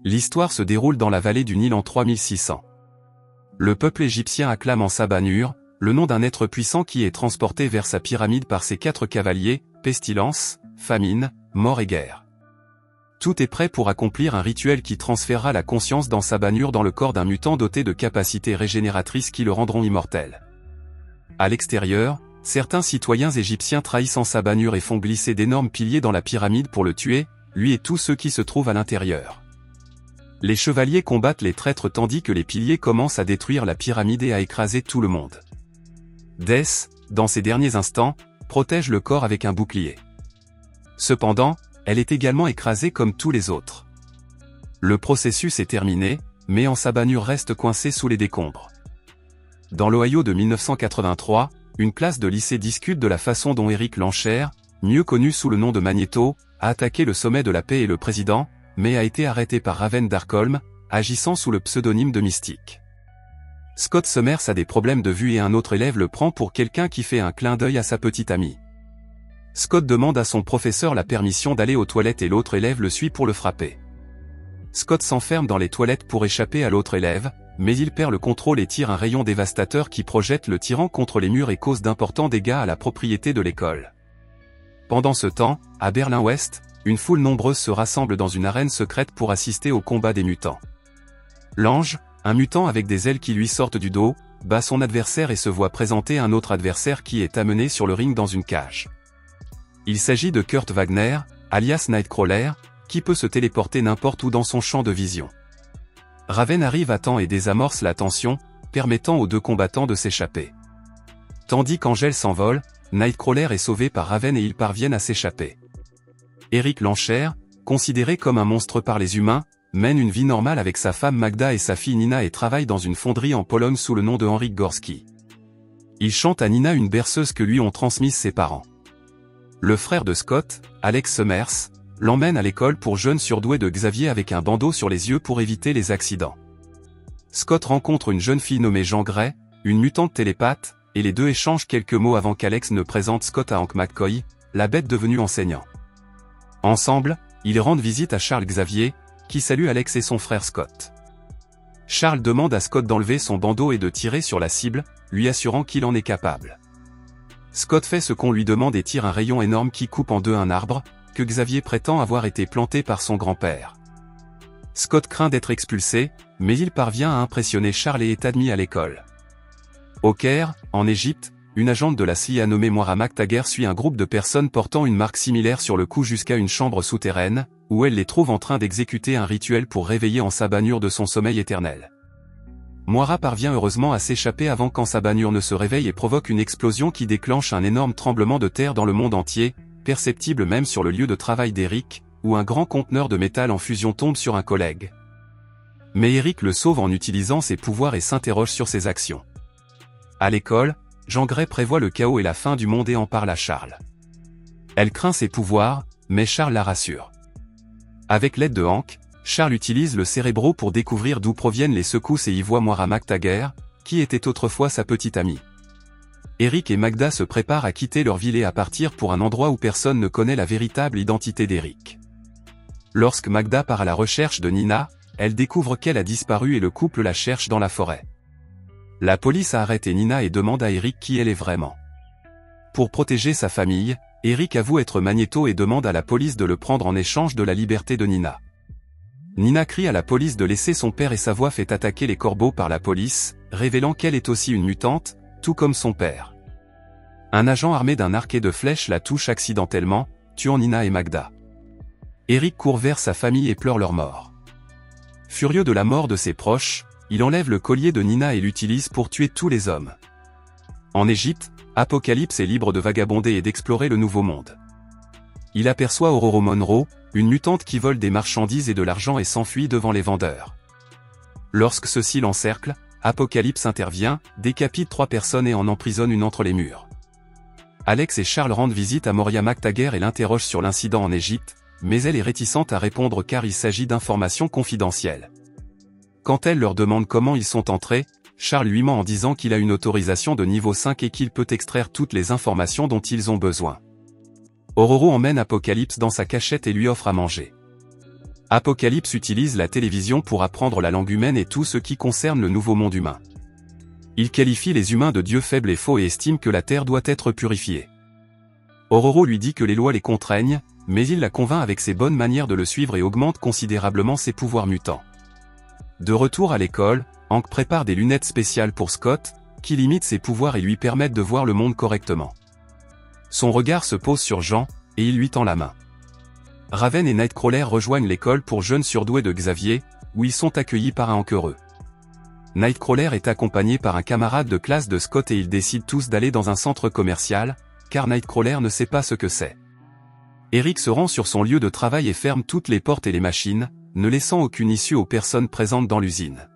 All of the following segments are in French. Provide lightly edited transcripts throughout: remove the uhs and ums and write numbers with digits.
L'histoire se déroule dans la vallée du Nil en 3600. Le peuple égyptien acclame en Sabanur, le nom d'un être puissant qui est transporté vers sa pyramide par ses 4 cavaliers, pestilence, famine, mort et guerre. Tout est prêt pour accomplir un rituel qui transférera la conscience dans Sabanur dans le corps d'un mutant doté de capacités régénératrices qui le rendront immortel. À l'extérieur, certains citoyens égyptiens trahissent en Sabanur et font glisser d'énormes piliers dans la pyramide pour le tuer, lui et tous ceux qui se trouvent à l'intérieur. Les chevaliers combattent les traîtres tandis que les piliers commencent à détruire la pyramide et à écraser tout le monde. Death, dans ses derniers instants, protège le corps avec un bouclier. Cependant, elle est également écrasée comme tous les autres. Le processus est terminé, mais en Sabanur reste coincé sous les décombres. Dans l'Ohio de 1983, une classe de lycée discute de la façon dont Eric Lancher, mieux connu sous le nom de Magneto, a attaqué le sommet de la paix et le président, mais a été arrêté par Raven Darkholm, agissant sous le pseudonyme de Mystique. Scott Summers a des problèmes de vue et un autre élève le prend pour quelqu'un qui fait un clin d'œil à sa petite amie. Scott demande à son professeur la permission d'aller aux toilettes et l'autre élève le suit pour le frapper. Scott s'enferme dans les toilettes pour échapper à l'autre élève, mais il perd le contrôle et tire un rayon dévastateur qui projette le tyran contre les murs et cause d'importants dégâts à la propriété de l'école. Pendant ce temps, à Berlin-Ouest, une foule nombreuse se rassemble dans une arène secrète pour assister au combat des mutants. L'ange, un mutant avec des ailes qui lui sortent du dos, bat son adversaire et se voit présenter un autre adversaire qui est amené sur le ring dans une cage. Il s'agit de Kurt Wagner, alias Nightcrawler, qui peut se téléporter n'importe où dans son champ de vision. Raven arrive à temps et désamorce la tension, permettant aux deux combattants de s'échapper. Tandis qu'Angel s'envole, Nightcrawler est sauvé par Raven et ils parviennent à s'échapper. Eric Lancher, considéré comme un monstre par les humains, mène une vie normale avec sa femme Magda et sa fille Nina et travaille dans une fonderie en Pologne sous le nom de Henryk Gorski. Il chante à Nina une berceuse que lui ont transmise ses parents. Le frère de Scott, Alex Summers, l'emmène à l'école pour jeunes surdoués de Xavier avec un bandeau sur les yeux pour éviter les accidents. Scott rencontre une jeune fille nommée Jean Grey, une mutante télépathe, et les deux échangent quelques mots avant qu'Alex ne présente Scott à Hank McCoy, la bête devenue enseignant. Ensemble, ils rendent visite à Charles Xavier, qui salue Alex et son frère Scott. Charles demande à Scott d'enlever son bandeau et de tirer sur la cible, lui assurant qu'il en est capable. Scott fait ce qu'on lui demande et tire un rayon énorme qui coupe en deux un arbre, que Xavier prétend avoir été planté par son grand-père. Scott craint d'être expulsé, mais il parvient à impressionner Charles et est admis à l'école. Au Caire, en Égypte, une agente de la CIA nommée Moira MacTaggert suit un groupe de personnes portant une marque similaire sur le cou jusqu'à une chambre souterraine, où elle les trouve en train d'exécuter un rituel pour réveiller en Sabanur de son sommeil éternel. Moira parvient heureusement à s'échapper avant qu'en Sabanur ne se réveille et provoque une explosion qui déclenche un énorme tremblement de terre dans le monde entier, perceptible même sur le lieu de travail d'Eric, où un grand conteneur de métal en fusion tombe sur un collègue. Mais Eric le sauve en utilisant ses pouvoirs et s'interroge sur ses actions. À l'école, Jean Grey prévoit le chaos et la fin du monde et en parle à Charles. Elle craint ses pouvoirs, mais Charles la rassure. Avec l'aide de Hank, Charles utilise le cérébro pour découvrir d'où proviennent les secousses et y voit Moira MacTaggert, qui était autrefois sa petite amie. Eric et Magda se préparent à quitter leur ville et à partir pour un endroit où personne ne connaît la véritable identité d'Eric. Lorsque Magda part à la recherche de Nina, elle découvre qu'elle a disparu et le couple la cherche dans la forêt. La police a arrêté Nina et demande à Eric qui elle est vraiment. Pour protéger sa famille, Eric avoue être Magneto et demande à la police de le prendre en échange de la liberté de Nina. Nina crie à la police de laisser son père et sa voix fait attaquer les corbeaux par la police, révélant qu'elle est aussi une mutante, tout comme son père. Un agent armé d'un arc et de flèches la touche accidentellement, tuant Nina et Magda. Eric court vers sa famille et pleure leur mort. Furieux de la mort de ses proches, il enlève le collier de Nina et l'utilise pour tuer tous les hommes. En Égypte, Apocalypse est libre de vagabonder et d'explorer le nouveau monde. Il aperçoit Ororo Monroe, une mutante qui vole des marchandises et de l'argent et s'enfuit devant les vendeurs. Lorsque ceux-ci l'encerclent, Apocalypse intervient, décapite 3 personnes et en emprisonne une entre les murs. Alex et Charles rendent visite à Moira MacTaggert et l'interrogent sur l'incident en Égypte, mais elle est réticente à répondre car il s'agit d'informations confidentielles. Quand elle leur demande comment ils sont entrés, Charles lui ment en disant qu'il a une autorisation de niveau 5 et qu'il peut extraire toutes les informations dont ils ont besoin. Ororo emmène Apocalypse dans sa cachette et lui offre à manger. Apocalypse utilise la télévision pour apprendre la langue humaine et tout ce qui concerne le nouveau monde humain. Il qualifie les humains de dieux faibles et faux et estime que la Terre doit être purifiée. Ororo lui dit que les lois les contraignent, mais il la convainc avec ses bonnes manières de le suivre et augmente considérablement ses pouvoirs mutants. De retour à l'école, Hank prépare des lunettes spéciales pour Scott, qui limitent ses pouvoirs et lui permettent de voir le monde correctement. Son regard se pose sur Jean, et il lui tend la main. Raven et Nightcrawler rejoignent l'école pour jeunes surdoués de Xavier, où ils sont accueillis par un Hank heureux. Nightcrawler est accompagné par un camarade de classe de Scott et ils décident tous d'aller dans un centre commercial, car Nightcrawler ne sait pas ce que c'est. Eric se rend sur son lieu de travail et ferme toutes les portes et les machines, ne laissant aucune issue aux personnes présentes dans l'usine.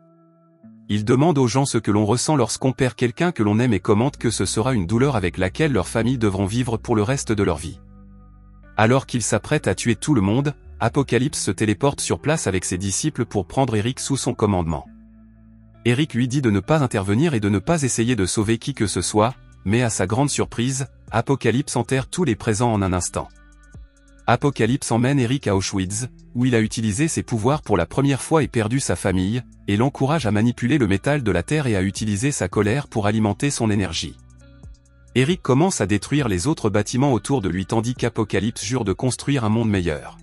Il demande aux gens ce que l'on ressent lorsqu'on perd quelqu'un que l'on aime et commente que ce sera une douleur avec laquelle leurs familles devront vivre pour le reste de leur vie. Alors qu'il s'apprête à tuer tout le monde, Apocalypse se téléporte sur place avec ses disciples pour prendre Eric sous son commandement. Eric lui dit de ne pas intervenir et de ne pas essayer de sauver qui que ce soit, mais à sa grande surprise, Apocalypse enterre tous les présents en un instant. Apocalypse emmène Eric à Auschwitz, où il a utilisé ses pouvoirs pour la première fois et perdu sa famille, et l'encourage à manipuler le métal de la Terre et à utiliser sa colère pour alimenter son énergie. Eric commence à détruire les autres bâtiments autour de lui tandis qu'Apocalypse jure de construire un monde meilleur.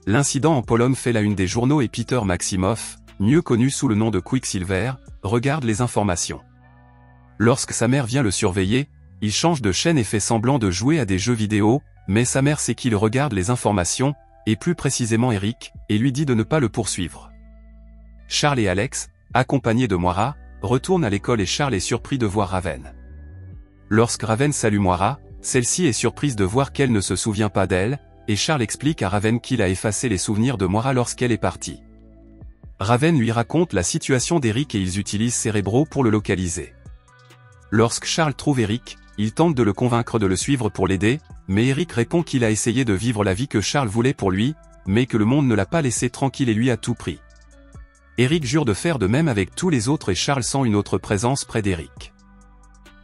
L'incident en Pologne fait la une des journaux et Peter Maximoff, mieux connu sous le nom de Quicksilver, regarde les informations. Lorsque sa mère vient le surveiller, il change de chaîne et fait semblant de jouer à des jeux vidéo, mais sa mère sait qu'il regarde les informations, et plus précisément Eric, et lui dit de ne pas le poursuivre. Charles et Alex, accompagnés de Moira, retournent à l'école et Charles est surpris de voir Raven. Lorsque Raven salue Moira, celle-ci est surprise de voir qu'elle ne se souvient pas d'elle, et Charles explique à Raven qu'il a effacé les souvenirs de Moira lorsqu'elle est partie. Raven lui raconte la situation d'Eric et ils utilisent Cérébro pour le localiser. Lorsque Charles trouve Eric, il tente de le convaincre de le suivre pour l'aider, mais Eric répond qu'il a essayé de vivre la vie que Charles voulait pour lui, mais que le monde ne l'a pas laissé tranquille et lui à tout prix. Eric jure de faire de même avec tous les autres et Charles sent une autre présence près d'Eric.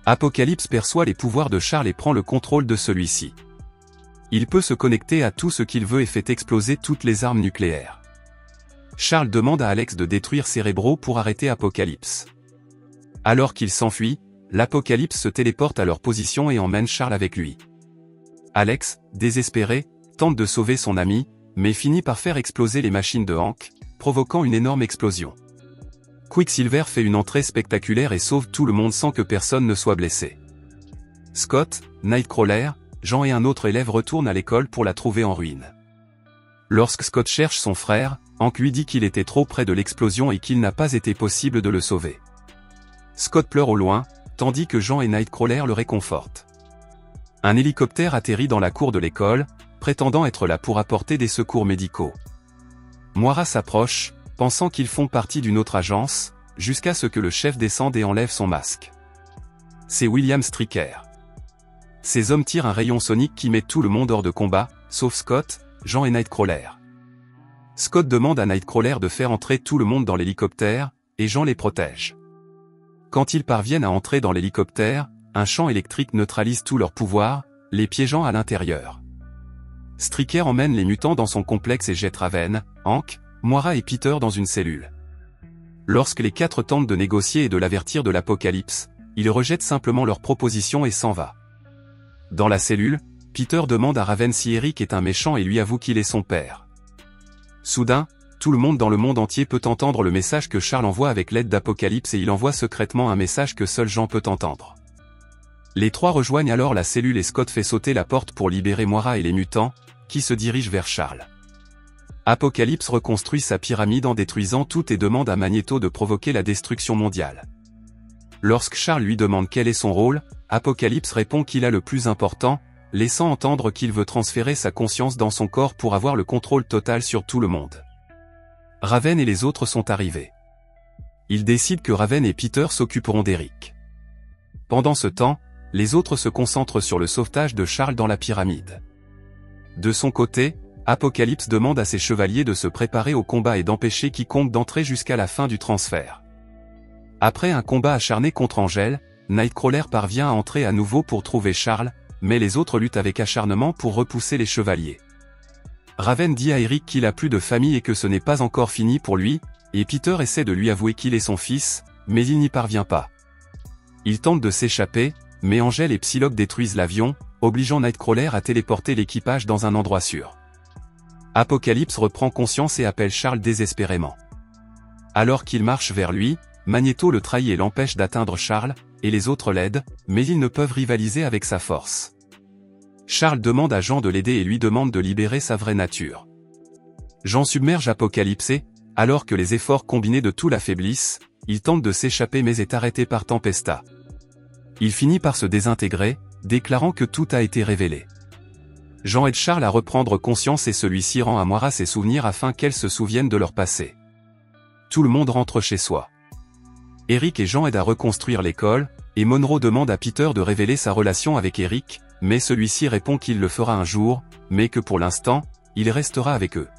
Apocalypse perçoit les pouvoirs de Charles et prend le contrôle de celui-ci. Il peut se connecter à tout ce qu'il veut et fait exploser toutes les armes nucléaires. Charles demande à Alex de détruire Cérébro pour arrêter Apocalypse. Alors qu'il s'enfuit, l'Apocalypse se téléporte à leur position et emmène Charles avec lui. Alex, désespéré, tente de sauver son ami, mais finit par faire exploser les machines de Hank, provoquant une énorme explosion. Quicksilver fait une entrée spectaculaire et sauve tout le monde sans que personne ne soit blessé. Scott, Nightcrawler, Jean et un autre élève retournent à l'école pour la trouver en ruine. Lorsque Scott cherche son frère, Hank lui dit qu'il était trop près de l'explosion et qu'il n'a pas été possible de le sauver. Scott pleure au loin, tandis que Jean et Nightcrawler le réconfortent. Un hélicoptère atterrit dans la cour de l'école, prétendant être là pour apporter des secours médicaux. Moira s'approche, pensant qu'ils font partie d'une autre agence, jusqu'à ce que le chef descende et enlève son masque. C'est William Stryker. Ces hommes tirent un rayon sonique qui met tout le monde hors de combat, sauf Scott, Jean et Nightcrawler. Scott demande à Nightcrawler de faire entrer tout le monde dans l'hélicoptère, et Jean les protège. Quand ils parviennent à entrer dans l'hélicoptère, un champ électrique neutralise tout leur pouvoir, les piégeant à l'intérieur. Stryker emmène les mutants dans son complexe et jette Raven, Hank, Moira et Peter dans une cellule. Lorsque les quatre tentent de négocier et de l'avertir de l'apocalypse, il rejette simplement leur proposition et s'en va. Dans la cellule, Peter demande à Raven si Eric est un méchant et lui avoue qu'il est son père. Soudain, tout le monde dans le monde entier peut entendre le message que Charles envoie avec l'aide d'Apocalypse et il envoie secrètement un message que seul Jean peut entendre. Les trois rejoignent alors la cellule et Scott fait sauter la porte pour libérer Moira et les mutants, qui se dirigent vers Charles. Apocalypse reconstruit sa pyramide en détruisant tout et demande à Magneto de provoquer la destruction mondiale. Lorsque Charles lui demande quel est son rôle, Apocalypse répond qu'il a le plus important, laissant entendre qu'il veut transférer sa conscience dans son corps pour avoir le contrôle total sur tout le monde. Raven et les autres sont arrivés. Ils décident que Raven et Peter s'occuperont d'Eric. Pendant ce temps, les autres se concentrent sur le sauvetage de Charles dans la pyramide. De son côté, Apocalypse demande à ses chevaliers de se préparer au combat et d'empêcher quiconque d'entrer jusqu'à la fin du transfert. Après un combat acharné contre Angel, Nightcrawler parvient à entrer à nouveau pour trouver Charles, mais les autres luttent avec acharnement pour repousser les chevaliers. Raven dit à Eric qu'il a plus de famille et que ce n'est pas encore fini pour lui, et Peter essaie de lui avouer qu'il est son fils, mais il n'y parvient pas. Il tente de s'échapper, mais Angel et Psylocke détruisent l'avion, obligeant Nightcrawler à téléporter l'équipage dans un endroit sûr. Apocalypse reprend conscience et appelle Charles désespérément. Alors qu'il marche vers lui, Magneto le trahit et l'empêche d'atteindre Charles, et les autres l'aident, mais ils ne peuvent rivaliser avec sa force. Charles demande à Jean de l'aider et lui demande de libérer sa vraie nature. Jean submerge Apocalypse et, alors que les efforts combinés de tout l'affaiblissent, il tente de s'échapper mais est arrêté par Tempesta. Il finit par se désintégrer, déclarant que tout a été révélé. Jean aide Charles à reprendre conscience et celui-ci rend à Moira ses souvenirs afin qu'elle se souvienne de leur passé. Tout le monde rentre chez soi. Eric et Jean aident à reconstruire l'école, et Monroe demande à Peter de révéler sa relation avec Eric, mais celui-ci répond qu'il le fera un jour, mais que pour l'instant, il restera avec eux.